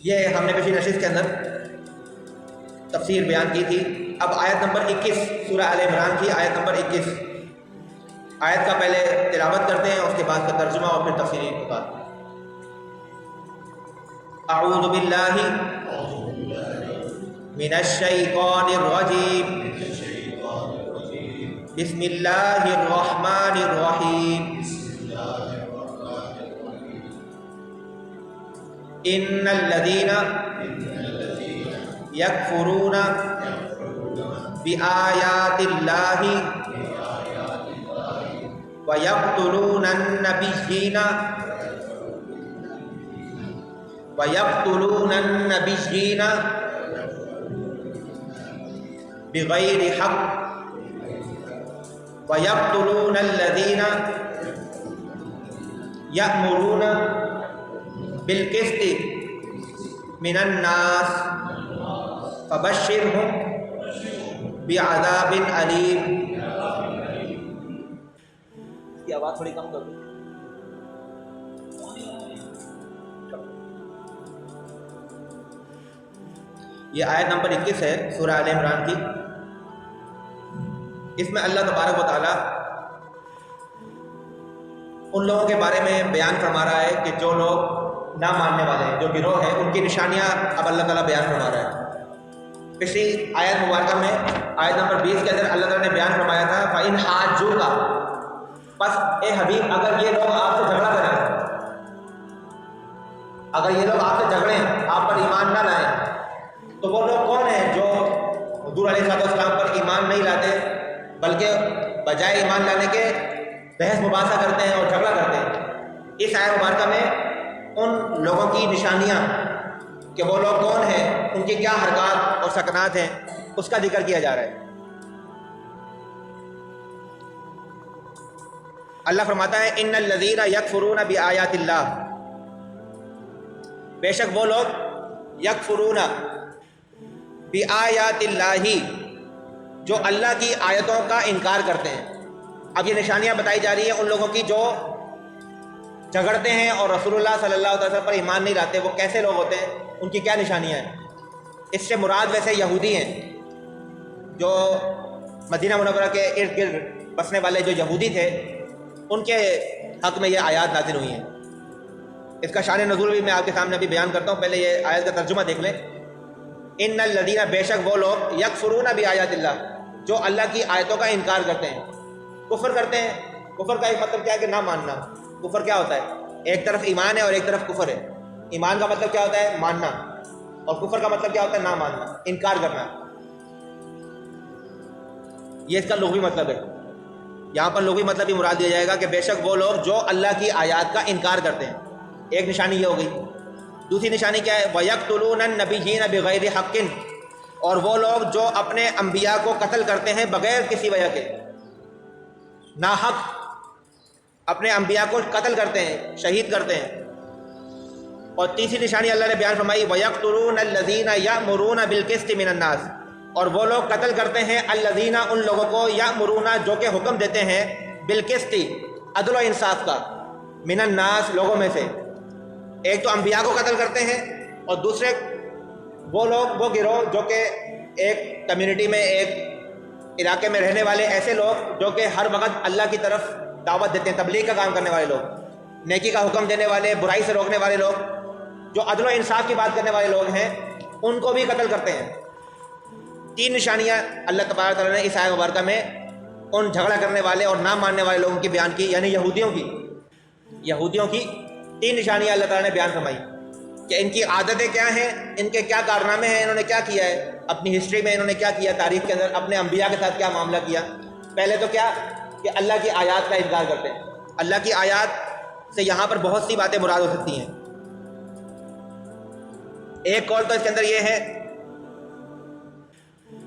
یہ ہم نے پچھلی نشست کے اندر تفسیر بیان کی تھی۔ اب آیت نمبر 21 سورہ آل عمران کی آیت نمبر 21 آیت کا پہلے تلاوت کرتے ہیں، اس کے بعد کا ترجمہ اور پھر تفسیری بات۔ اعوذ باللہ من الشیطان الرجیم، بسم اللہ الرحمن الرحیم، ان الذین یکفرون بآیات اللہ وَيَقْتُلُونَ النَّبِيِّينَ بِغَيْرِ حَقٍّ وَيَقْتُلُونَ الَّذِينَ يَأْمُرُونَ بِالْقِسْطِ مِنَ النَّاسِ فَبَشِّرْهُم بِعَذَابٍ أَلِيمٍ۔ کی آواز تھوڑی کم کر دو۔ یہ آیت نمبر 21 ہے سورہ آل عمران کی۔ اس میں اللہ تبارک و تعالی ان لوگوں کے بارے میں بیان فرما رہا ہے کہ جو لوگ نہ ماننے والے ہیں، جو گروہ ہیں، ان کی نشانیاں اب اللہ تعالیٰ بیان فرما رہا ہے۔ پچھلی آیت مبارکہ میں آیت نمبر 20 کے اندر اللہ تعالیٰ نے بیان فرمایا تھا فَإِنْ حَاجُّوكَ، بس اے حبیب اگر یہ لوگ آپ سے جھگڑا کریں، اگر یہ لوگ آپ سے جھگڑیں، آپ پر ایمان نہ لائیں، تو وہ لوگ کون ہیں جو حضور علیہ السلام پر ایمان نہیں لاتے بلکہ بجائے ایمان لانے کے بحث مباحثہ کرتے ہیں اور جھگڑا کرتے ہیں۔ اس آیت مبارکہ میں ان لوگوں کی نشانیاں کہ وہ لوگ کون ہیں، ان کی کیا حرکات اور سکنات ہیں، اس کا ذکر کیا جا رہا ہے۔ اللہ فرماتا ہے ان الذین یکفرون بآیات اللہ، بے شک وہ لوگ یکفرون بآیات اللہ، جو اللہ کی آیتوں کا انکار کرتے ہیں۔ اب یہ نشانیاں بتائی جا رہی ہیں ان لوگوں کی جو جھگڑتے ہیں اور رسول اللہ صلی اللہ علیہ وسلم پر ایمان نہیں لاتے۔ وہ کیسے لوگ ہوتے ہیں، ان کی کیا نشانیاں ہیں؟ اس سے مراد ویسے یہودی ہیں، جو مدینہ منورہ کے ارد گرد بسنے والے جو یہودی تھے، ان کے حق میں یہ آیات نازل ہوئی ہیں۔ اس کا شان نزول بھی میں آپ کے سامنے ابھی بیان کرتا ہوں، پہلے یہ آیت کا ترجمہ دیکھ لیں۔ ان الذین، بے شک وہ لوگ یکفرون بآیات اللہ، جو اللہ کی آیتوں کا انکار کرتے ہیں، کفر کرتے ہیں۔ کفر کا ایک مطلب کیا ہے کہ نہ ماننا۔ کفر کیا ہوتا ہے؟ ایک طرف ایمان ہے اور ایک طرف کفر ہے۔ ایمان کا مطلب کیا ہوتا ہے؟ ماننا، اور کفر کا مطلب کیا ہوتا ہے؟ نہ ماننا، انکار کرنا۔ یہ اس کا لغوی مطلب ہے۔ یہاں پر لغوی مطلب بھی مراد دیا جائے گا کہ بے شک وہ لوگ جو اللہ کی آیات کا انکار کرتے ہیں۔ ایک نشانی یہ ہو گئی۔ دوسری نشانی کیا ہے؟ وَيَقْتُلُونَ النَّبِيِّينَ بِغَيْرِ حَقٍّ، اور وہ لوگ جو اپنے انبیاء کو قتل کرتے ہیں بغیر کسی وجہ کے، ناحق اپنے انبیاء کو قتل کرتے ہیں، شہید کرتے ہیں۔ اور تیسری نشانی اللہ نے بیان فرمائی وَيَقْتُلُونَ الَّذِينَ يَأْمُرُونَ بِالْقِسْطِ مِنَ النَّاسِ، اور وہ لوگ قتل کرتے ہیں الذین، ان لوگوں کو، یأمرون، جو کہ حکم دیتے ہیں، بالقسط، عدل و انصاف کا، من الناس، لوگوں میں سے۔ ایک تو انبیاء کو قتل کرتے ہیں، اور دوسرے وہ لوگ، وہ گروہ جو کہ ایک کمیونٹی میں، ایک علاقے میں رہنے والے ایسے لوگ جو کہ ہر وقت اللہ کی طرف دعوت دیتے ہیں، تبلیغ کا کام کرنے والے لوگ، نیکی کا حکم دینے والے، برائی سے روکنے والے لوگ، جو عدل و انصاف کی بات کرنے والے لوگ ہیں، ان کو بھی قتل کرتے ہیں۔ تین نشانیاں اللہ تبارک تعالیٰ نے اس آیت مبارکہ میں ان جھگڑا کرنے والے اور نہ ماننے والے لوگوں کی بیان کی، یعنی یہودیوں کی تین نشانیاں اللہ تعالیٰ نے بیان فرمائی کہ ان کی عادتیں کیا ہیں، ان کے کیا کارنامے ہیں، انہوں نے کیا کیا ہے اپنی ہسٹری میں، انہوں نے کیا کیا تاریخ کے اندر، اپنے انبیاء کے ساتھ کیا معاملہ کیا۔ پہلے تو کیا کہ اللہ کی آیات کا انکار کرتے ہیں۔ اللہ کی آیات سے یہاں پر بہت سی باتیں مراد ہو سکتی ہیں۔ ایک قول تو اس کے اندر یہ ہے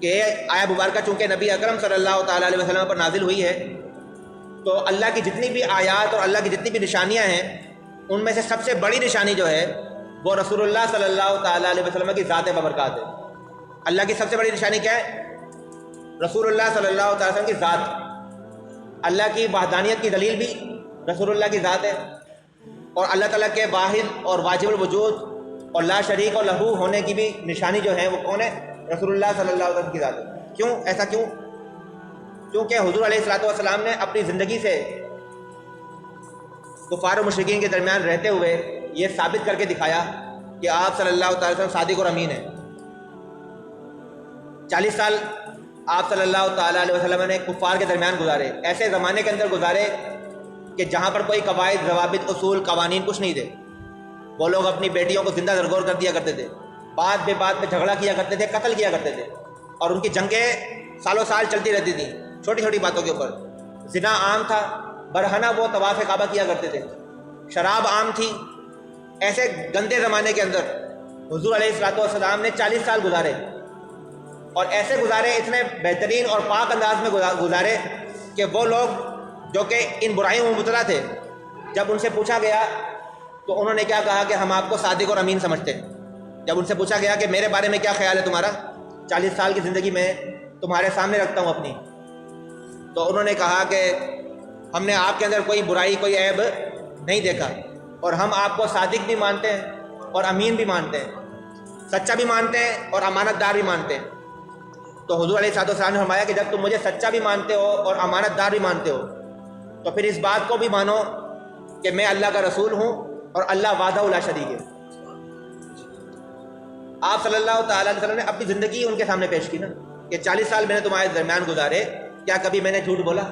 کہ آیت مبارکہ چونکہ نبی اکرم صلی اللہ تعالیٰ علیہ وسلم پر نازل ہوئی ہے، تو اللہ کی جتنی بھی آیات اور اللہ کی جتنی بھی نشانیاں ہیں، ان میں سے سب سے بڑی نشانی جو ہے وہ رسول اللہ صلی اللہ تعالیٰ علیہ وسلم کی ذات ببرکات ہے۔ اللہ کی سب سے بڑی نشانی کیا ہے؟ رسول اللہ صلی اللہ تعالیٰ وسلم کی ذات۔ اللہ کی وحدانیت کی دلیل بھی رسول اللہ کی ذات ہے، اور اللہ تعالیٰ کے واحد اور واجب الوجود اور لا شریک اور لہو ہونے کی بھی نشانی جو ہے وہ کون ہے؟ رسول اللہ صلی اللہ علیہ وسلم کی ذات ہے۔ کیوں ایسا کیوں؟ کیونکہ حضور علیہ الصلوۃ والسلام نے اپنی زندگی سے کفار و مشرکین کے درمیان رہتے ہوئے یہ ثابت کر کے دکھایا کہ آپ صلی اللہ تعالی وسلم صادق اور امین ہیں۔ 40 سال آپ صلی اللہ تعالیٰ علیہ وسلم نے کفار کے درمیان گزارے، ایسے زمانے کے اندر گزارے کہ جہاں پر کوئی قواعد، ضوابط، اصول، قوانین کچھ نہیں تھے۔ وہ لوگ اپنی بیٹیوں کو زندہ درگور کر دیا کرتے تھے، بات بے بات پہ جھگڑا کیا کرتے تھے، قتل کیا کرتے تھے، اور ان کی جنگیں سالوں سال چلتی رہتی تھیں چھوٹی چھوٹی باتوں کے اوپر۔ زنا عام تھا، برہنہ وہ طواف کعبہ کیا کرتے تھے، شراب عام تھی۔ ایسے گندے زمانے کے اندر حضور علیہ الصلوۃ والسلام نے 40 سال گزارے، اور ایسے گزارے، اتنے بہترین اور پاک انداز میں گزارے کہ وہ لوگ جو کہ ان برائیوں میں مبتلا تھے، جب ان سے پوچھا گیا تو انہوں نے کیا کہا کہ ہم آپ کو صادق اور امین سمجھتے ہیں۔ جب ان سے پوچھا گیا کہ میرے بارے میں کیا خیال ہے تمہارا، 40 سال کی زندگی میں تمہارے سامنے رکھتا ہوں اپنی، تو انہوں نے کہا کہ ہم نے آپ کے اندر کوئی برائی، کوئی عیب نہیں دیکھا، اور ہم آپ کو صادق بھی مانتے ہیں اور امین بھی مانتے ہیں، سچا بھی مانتے ہیں اور امانت دار بھی مانتے ہیں۔ تو حضور علیہ الصلوۃ نے فرمایا کہ جب تم مجھے سچا بھی مانتے ہو اور امانت دار بھی مانتے ہو تو پھر اس بات کو بھی مانو کہ میں اللہ کا رسول ہوں اور اللہ وحدہ لا شریک ہے۔ آپ صلی اللہ تعالیٰ علیہ وسلم نے اپنی زندگی ان کے سامنے پیش کی نا کہ 40 سال میں نے تمہارے درمیان گزارے، کیا کبھی میں نے جھوٹ بولا؟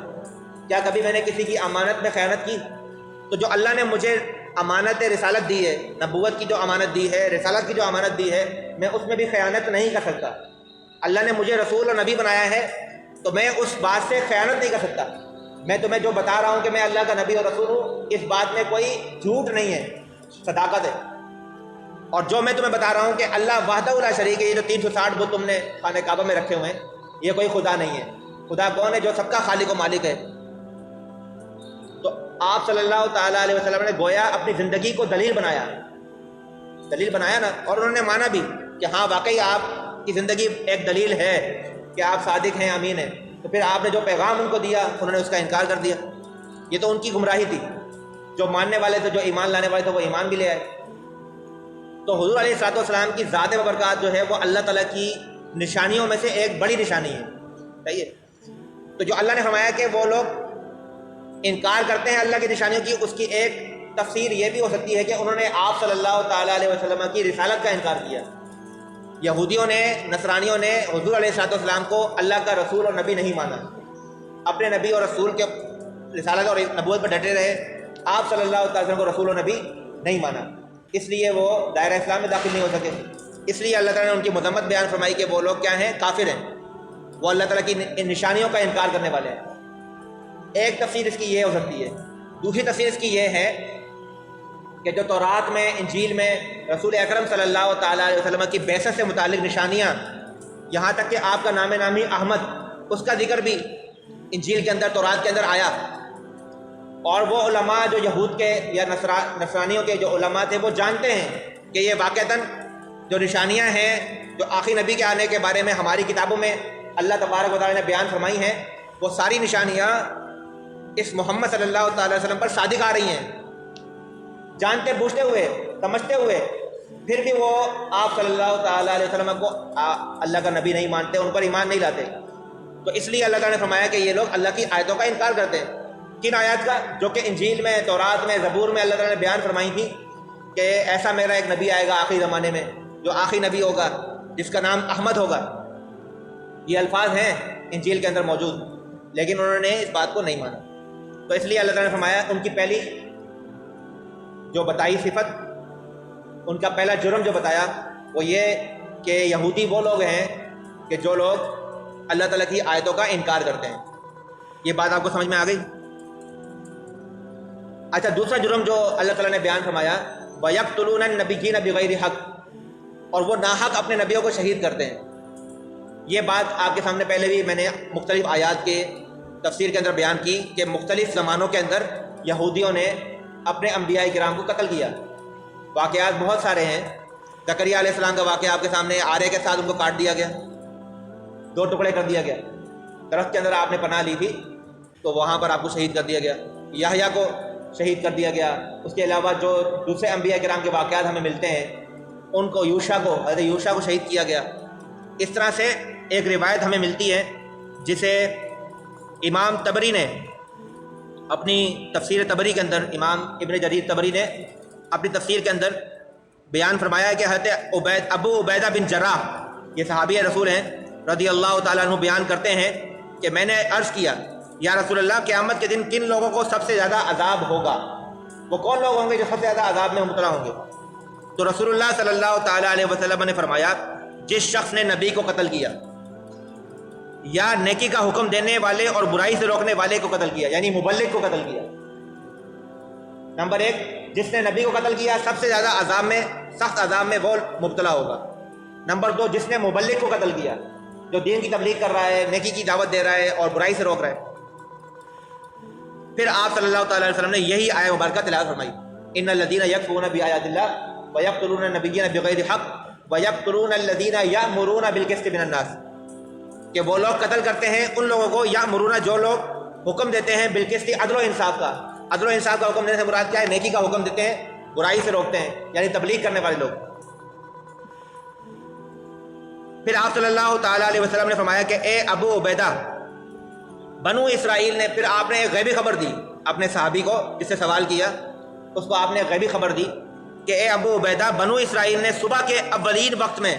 کیا کبھی میں نے کسی کی امانت میں خیانت کی؟ تو جو اللہ نے مجھے امانت رسالت دی ہے، نبوت کی جو امانت دی ہے، رسالت کی جو امانت دی ہے، میں اس میں بھی خیانت نہیں کر سکتا۔ اللہ نے مجھے رسول اور نبی بنایا ہے تو میں اس بات سے خیانت نہیں کر سکتا۔ میں تمہیں جو بتا رہا ہوں کہ میں اللہ کا نبی اور رسول ہوں، اس بات میں کوئی جھوٹ نہیں ہے، صداقت ہے۔ اور جو میں تمہیں بتا رہا ہوں کہ اللہ وحدہ لا شریک ہے، یہ جو 360 بت تم نے خانہ کعبہ میں رکھے ہوئے ہیں، یہ کوئی خدا نہیں ہے۔ خدا کون ہے؟ جو سب کا خالق و مالک ہے۔ تو آپ صلی اللہ تعالیٰ علیہ وسلم نے گویا اپنی زندگی کو دلیل بنایا نا، اور انہوں نے مانا بھی کہ ہاں واقعی آپ کی زندگی ایک دلیل ہے کہ آپ صادق ہیں، امین ہیں۔ تو پھر آپ نے جو پیغام ان کو دیا انہوں نے اس کا انکار کر دیا۔ یہ تو ان کی گمراہی تھی، جو ماننے والے تھے، جو ایمان لانے والے تھے، وہ ایمان بھی لے آئے۔ تو حضور علیہ الصلوۃ والسلام کی ذات ببرکات جو ہے وہ اللہ تعالیٰ کی نشانیوں میں سے ایک بڑی نشانی ہے، صحیح ہے۔ تو جو اللہ نے فرمایا کہ وہ لوگ انکار کرتے ہیں اللہ کی نشانیوں کی، اس کی ایک تفسیر یہ بھی ہو سکتی ہے کہ انہوں نے آپ صلی اللہ تعالیٰ علیہ وسلم کی رسالت کا انکار کیا۔ یہودیوں نے، نصرانیوں نے حضور علیہ الصلوۃ والسلام کو اللہ کا رسول اور نبی نہیں مانا، اپنے نبی اور رسول کے رسالت اور نبوت پر ڈٹے رہے، آپ صلی اللہ تعالیٰ وسلم کو رسول اور نبی نہیں مانا، اس لیے وہ دائرہ اسلام میں داخل نہیں ہو سکے۔ اس لیے اللہ تعالیٰ نے ان کی مذمت بیان فرمائی کہ وہ لوگ کیا ہیں؟ کافر ہیں، وہ اللہ تعالیٰ کی ان نشانیوں کا انکار کرنے والے ہیں۔ ایک تفسیر اس کی یہ ہو سکتی ہے۔ دوسری تفسیر اس کی یہ ہے کہ جو تورات میں، انجیل میں رسول اکرم صلی اللہ تعالیٰ علیہ وسلم کی بعثت سے متعلق نشانیاں، یہاں تک کہ آپ کا نام نامی احمد، اس کا ذکر بھی انجیل کے اندر، تورات کے اندر آیا، اور وہ علماء جو یہود کے یا نصرانیوں کے جو علماء تھے وہ جانتے ہیں کہ یہ واقعتاً جو نشانیاں ہیں جو آخری نبی کے آنے کے بارے میں ہماری کتابوں میں اللہ تبارک و تعالیٰ نے بیان فرمائی ہیں، وہ ساری نشانیاں اس محمد صلی اللہ تعالیٰ علیہ وسلم پر صادق آ رہی ہیں۔ جانتے بوجھتے ہوئے، سمجھتے ہوئے، پھر بھی وہ آپ صلی اللہ تعالیٰ علیہ وسلم کو اللہ کا نبی نہیں مانتے، ان پر ایمان نہیں لاتے۔ تو اس لیے اللہ تعالیٰ نے فرمایا کہ یہ لوگ اللہ کی آیتوں کا انکار کرتے ہیں۔ کن آیات کا؟ جو کہ انجیل میں، تورات میں، زبور میں اللہ تعالیٰ نے بیان فرمائی تھی کہ ایسا میرا ایک نبی آئے گا آخری زمانے میں، جو آخری نبی ہوگا، جس کا نام احمد ہوگا۔ یہ الفاظ ہیں انجیل کے اندر موجود، لیکن انہوں نے اس بات کو نہیں مانا۔ تو اس لیے اللہ تعالیٰ نے فرمایا ان کی پہلی جو بتائی صفت، ان کا پہلا جرم جو بتایا وہ یہ کہ یہودی وہ لوگ ہیں کہ جو لوگ اللہ تعالیٰ کی آیتوں کا انکار کرتے ہیں۔ یہ بات آپ کو سمجھ میں آ گئی؟ اچھا، دوسرا جرم جو اللہ تعالیٰ نے بیان فرمایا، وَيَقْتُلُونَ النَّبِيِّينَ بِغَيْرِ حق، اور وہ ناحق اپنے نبیوں کو شہید کرتے ہیں۔ یہ بات آپ کے سامنے پہلے بھی میں نے مختلف آیات کے تفسیر کے اندر بیان کی کہ مختلف زمانوں کے اندر یہودیوں نے اپنے انبیاء کرام کو قتل کیا۔ واقعات بہت سارے ہیں۔ زکریا علیہ السلام کا واقعہ آپ کے سامنے، آرے کے ساتھ ان کو کاٹ دیا گیا، 2 ٹکڑے کر دیا گیا۔ درخت کے اندر آپ نے پناہ لی تھی تو وہاں پر آپ کو شہید کر دیا گیا۔ یحییٰ کو شہید کر دیا گیا۔ اس کے علاوہ جو دوسرے انبیاء کرام کے واقعات ہمیں ملتے ہیں ان کو حضرت یوشع کو شہید کیا گیا۔ اس طرح سے ایک روایت ہمیں ملتی ہے جسے امام طبری نے اپنی تفسیر طبری کے اندر، امام ابن جریر طبری نے اپنی تفسیر کے اندر بیان فرمایا ہے کہ حضرت ابو عبیدہ بن جراح، یہ صحابی رسول ہیں رضی اللہ تعالیٰ عنہ، بیان کرتے ہیں کہ میں نے عرض کیا یا رسول اللہ قیامت کے دن کن لوگوں کو سب سے زیادہ عذاب ہوگا، وہ کون لوگ ہوں گے جو سب سے زیادہ عذاب میں مبتلا ہوں گے؟ تو رسول اللہ صلی اللہ تعالیٰ علیہ وسلم نے فرمایا جس شخص نے نبی کو قتل کیا یا نیکی کا حکم دینے والے اور برائی سے روکنے والے کو قتل کیا، یعنی مبلغ کو قتل کیا۔ نمبر ایک، جس نے نبی کو قتل کیا سب سے زیادہ عذاب میں، سخت عذاب میں وہ مبتلا ہوگا۔ نمبر دو، جس نے مبلغ کو قتل کیا، جو دین کی تبلیغ کر رہا ہے، نیکی کی دعوت دے رہا ہے اور برائی سے روک رہا ہے۔ پھر آپ صلی اللہ تعالیٰ علیہ وسلم نے یہی آیہ مبارکہ تلاوت فرمائی، ان الذین یکفرون بآیات اللہ ویقتلون النبیین بغیر حق ویقتلون الذین یأمرون بالقسط من الناس، کہ وہ لوگ قتل کرتے ہیں ان لوگوں کو، یأمرون جو لوگ حکم دیتے ہیں، بالقسط عدل و انصاف کا، عدل و انصاف کا حکم دینے سے مراد کیا ہے؟ نیکی کا حکم دیتے ہیں، برائی سے روکتے ہیں، یعنی تبلیغ کرنے والے لوگ۔ پھر آپ صلی اللہ تعالیٰ علیہ وسلم نے فرمایا کہ اے ابو عبیدہ، بنو اسرائیل نے، پھر آپ نے ایک غیبی خبر دی اپنے صحابی کو جس سے سوال کیا، اس کو آپ نے ایک غیبی خبر دی کہ اے ابو عبیدہ، بنو اسرائیل نے صبح کے اولین وقت میں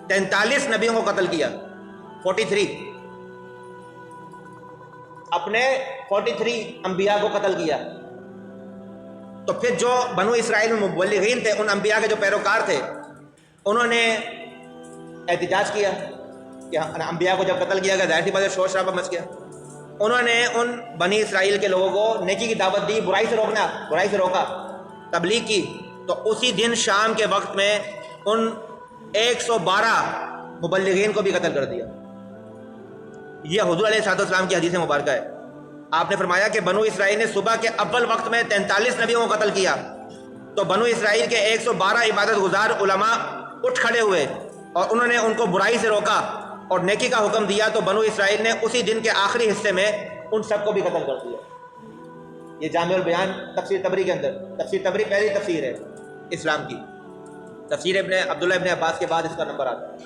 43 نبیوں کو قتل کیا، 43، اپنے 43 انبیاء کو قتل کیا۔ تو پھر جو بنو اسرائیل میں مبلغین تھے، ان انبیاء کے جو پیروکار تھے، انہوں نے احتجاج کیا کہ انبیاء کو جب قتل کیا گیا ظاہر سی بات ہے شور شرابہ مچ گیا۔ انہوں نے ان بنی اسرائیل کے لوگوں کو نیکی کی دعوت دی، برائی سے روکا، تبلیغ کی۔ تو اسی دن شام کے وقت میں ان 112 مبلغین کو بھی قتل کر دیا۔ یہ حضور علیہ السلام کی حدیث مبارکہ ہے۔ آپ نے فرمایا کہ بنو اسرائیل نے صبح کے اول وقت میں 43 نبیوں کو قتل کیا، تو بنو اسرائیل کے 112 عبادت گزار علماء اٹھ کھڑے ہوئے اور انہوں نے ان کو برائی سے روکا اور نیکی کا حکم دیا، تو بنو اسرائیل نے اسی دن کے آخری حصے میں ان سب کو بھی قتل کر دیا۔ یہ جامع البیان تفسیر طبری کے اندر، تفسیر طبری پہلی تفسیر ہے اسلام کی، تفسیر عبداللہ ابن عباس کے بعد اس کا نمبر آتا ہے۔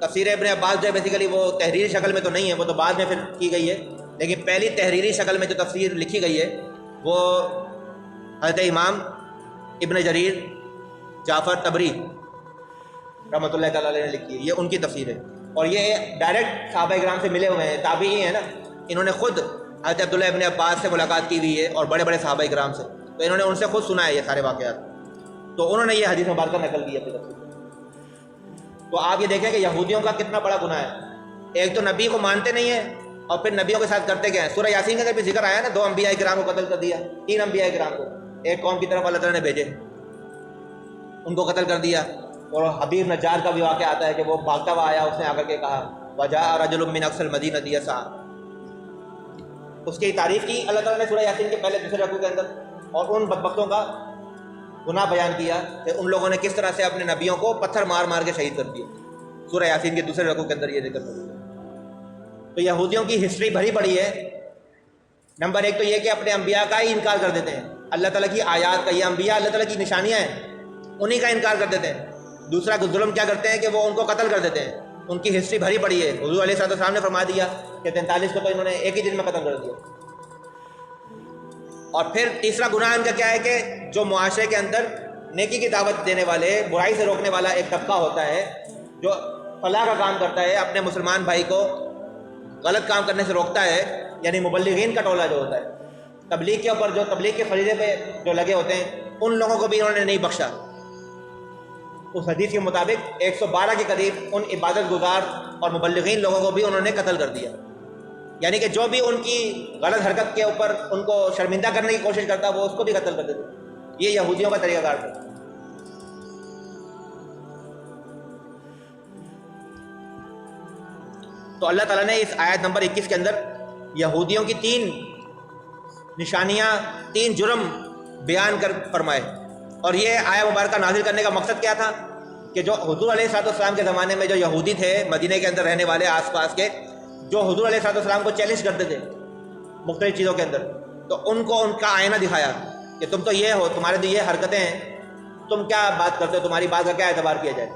تفسیر ابن عباس جو ہے بیسیکلی وہ تحریری شکل میں تو نہیں ہے، وہ تو بعد میں پھر کی گئی ہے، لیکن پہلی تحریری شکل میں جو تفسیر لکھی گئی ہے وہ حضرت امام ابن جریر جعفر طبری رحمۃ اللہ تعالیٰ علیہ نے لکھی ہے، یہ ان کی تفسیر ہے۔ اور یہ ڈائریکٹ صحابہ کرام سے ملے ہوئے ہیں، تابعی ہیں نا، انہوں نے خود حضرت عبداللہ ابن عباس سے ملاقات کی ہوئی ہے اور بڑے بڑے صحابہ کرام سے، تو انہوں نے ان سے خود سنا ہے یہ سارے واقعات، تو انہوں نے یہ حدیث مبارکہ نقل کی اپنی تفسیر۔ تو آپ یہ دیکھیں کہ یہودیوں کا کتنا بڑا گناہ ہے، ایک تو نبی کو مانتے نہیں ہیں اور پھر نبیوں کے ساتھ کرتے کیا ہیں۔ سورہ یاسین کا بھی ذکر آیا نا، 2 انبیاء کرام کو قتل کر دیا، 3 انبیاء کرام کو ایک قوم کی طرف اللہ تعالیٰ نے بھیجے، ان کو قتل کر دیا۔ اور حبیب نجار کا بھی واقعہ آتا ہے کہ وہ بھاگتا ہوا آیا، اس نے آ کر کے کہا وجاء رجل من اقصى المدینہ یسعی، اس کی تعریف کی اللہ تعالیٰ نے سورہ یاسین کے پہلے دوسرے رکوع کے اندر، اور ان بدبختوں کا گناہ بیان کیا کہ ان لوگوں نے کس طرح سے اپنے نبیوں کو پتھر مار مار کے شہید کر دیا۔ سورہ یاسین کے دوسرے رکوع کے اندر یہ ذکر ہے۔ تو یہودیوں کی ہسٹری بھری پڑی ہے۔ نمبر ایک تو یہ کہ اپنے انبیاء کا ہی انکار کر دیتے ہیں، اللہ تعالیٰ کی آیات کا، یہ انبیاء اللہ تعالیٰ کی نشانیاں ہیں، انہی کا انکار کر دیتے ہیں۔ دوسرا ظلم کیا کرتے ہیں کہ وہ ان کو قتل کر دیتے ہیں، ان کی ہسٹری بھری پڑی ہے۔ حضور علیہ السلام نے فرما دیا کہ 43 کو تو انہوں نے ایک ہی دن میں قتل کر دیا۔ اور پھر تیسرا گناہ ان کا کیا ہے کہ جو معاشرے کے اندر نیکی کی دعوت دینے والے، برائی سے روکنے والا ایک طبقہ ہوتا ہے جو فلاح کا کام کرتا ہے، اپنے مسلمان بھائی کو غلط کام کرنے سے روکتا ہے، یعنی مبلغین کا ٹولہ جو ہوتا ہے، تبلیغ کے اوپر جو تبلیغ کے فریضے پہ جو لگے ہوتے ہیں، ان لوگوں کو بھی انہوں نے نہیں بخشا۔ اس حدیث کے مطابق 112 کے قریب ان عبادت گزار اور مبلغین لوگوں کو بھی انہوں نے قتل کر دیا، یعنی کہ جو بھی ان کی غلط حرکت کے اوپر ان کو شرمندہ کرنے کی کوشش کرتا وہ اس کو بھی قتل کر دیتے۔ یہ یہودیوں کا طریقہ کار تھا۔ تو اللہ تعالیٰ نے اس آیت نمبر 21 کے اندر یہودیوں کی 3 نشانیاں، 3 جرم بیان کر فرمائے، اور یہ آیت مبارکہ نازل کرنے کا مقصد کیا تھا کہ جو حضور علیہ السلام کے زمانے میں جو یہودی تھے مدینہ کے اندر رہنے والے آس پاس کے، جو حضور علیہ السلام کو چیلنج کرتے تھے مختلف چیزوں کے اندر، تو ان کو ان کا آئینہ دکھایا کہ تم تو یہ ہو، تمہارے تو یہ حرکتیں ہیں، تم کیا بات کرتے ہو, تمہاری بات کا کیا اعتبار کیا جائے؟